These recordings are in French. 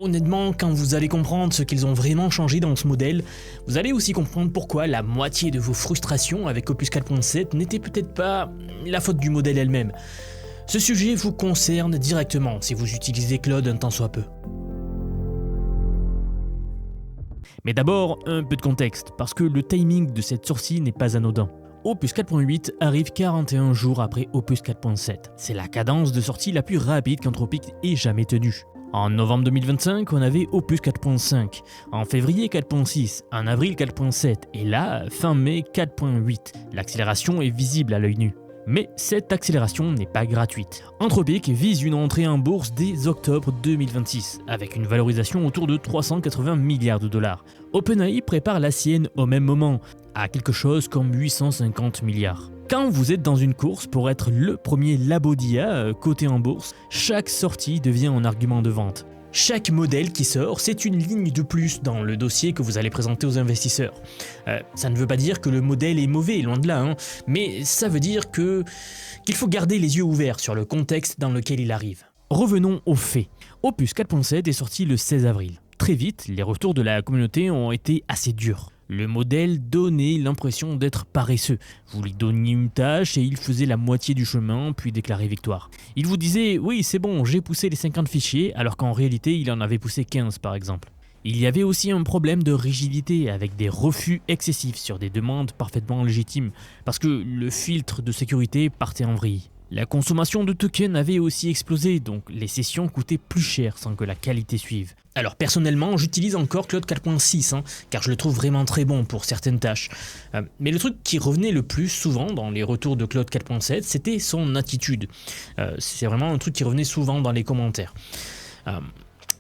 Honnêtement, quand vous allez comprendre ce qu'ils ont vraiment changé dans ce modèle, vous allez aussi comprendre pourquoi la moitié de vos frustrations avec Opus 4.7 n'était peut-être pas la faute du modèle elle-même. Ce sujet vous concerne directement si vous utilisez Claude un tant soit peu. Mais d'abord, un peu de contexte, parce que le timing de cette sortie n'est pas anodin. Opus 4.8 arrive 41 jours après Opus 4.7. C'est la cadence de sortie la plus rapide qu'Anthropic ait jamais tenue. En novembre 2025, on avait Opus 4.5, en février 4.6, en avril 4.7 et là, fin mai 4.8. L'accélération est visible à l'œil nu. Mais cette accélération n'est pas gratuite. Anthropic vise une entrée en bourse dès octobre 2026, avec une valorisation autour de 380 milliards de dollars. OpenAI prépare la sienne au même moment, à quelque chose comme 850 milliards. Quand vous êtes dans une course pour être le premier labo d'IA coté en bourse, chaque sortie devient un argument de vente. Chaque modèle qui sort, c'est une ligne de plus dans le dossier que vous allez présenter aux investisseurs. Ça ne veut pas dire que le modèle est mauvais, loin de là, hein, mais ça veut dire qu'il faut garder les yeux ouverts sur le contexte dans lequel il arrive. Revenons aux faits. Opus 4.7 est sorti le 16 avril. Très vite, les retours de la communauté ont été assez durs. Le modèle donnait l'impression d'être paresseux. Vous lui donniez une tâche et il faisait la moitié du chemin puis déclarait victoire. Il vous disait « oui c'est bon, j'ai poussé les 50 fichiers » alors qu'en réalité il en avait poussé 15 par exemple. Il y avait aussi un problème de rigidité avec des refus excessifs sur des demandes parfaitement légitimes parce que le filtre de sécurité partait en vrille. La consommation de tokens avait aussi explosé, donc les sessions coûtaient plus cher sans que la qualité suive. Alors personnellement, j'utilise encore Claude 4.6, car je le trouve vraiment très bon pour certaines tâches. Mais le truc qui revenait le plus souvent dans les retours de Claude 4.7, c'était son attitude. C'est vraiment un truc qui revenait souvent dans les commentaires.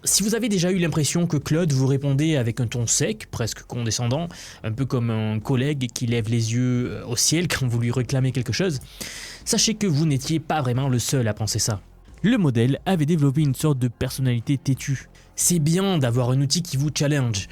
Si vous avez déjà eu l'impression que Claude vous répondait avec un ton sec, presque condescendant, un peu comme un collègue qui lève les yeux au ciel quand vous lui réclamez quelque chose, sachez que vous n'étiez pas vraiment le seul à penser ça. Le modèle avait développé une sorte de personnalité têtue. C'est bien d'avoir un outil qui vous challenge,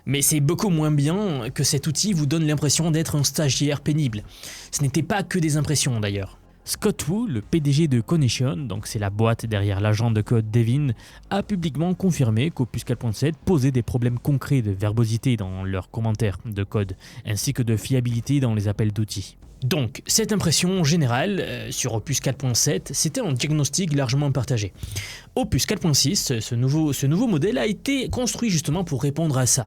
mais c'est beaucoup moins bien que cet outil vous donne l'impression d'être un stagiaire pénible. Ce n'était pas que des impressions d'ailleurs. Scott Wu, le PDG de Cognition, donc c'est la boîte derrière l'agent de code Devin, a publiquement confirmé qu'Opus 4.7 posait des problèmes concrets de verbosité dans leurs commentaires de code, ainsi que de fiabilité dans les appels d'outils. Donc, cette impression générale sur Opus 4.7, c'était un diagnostic largement partagé. Opus 4.6, ce nouveau modèle a été construit justement pour répondre à ça.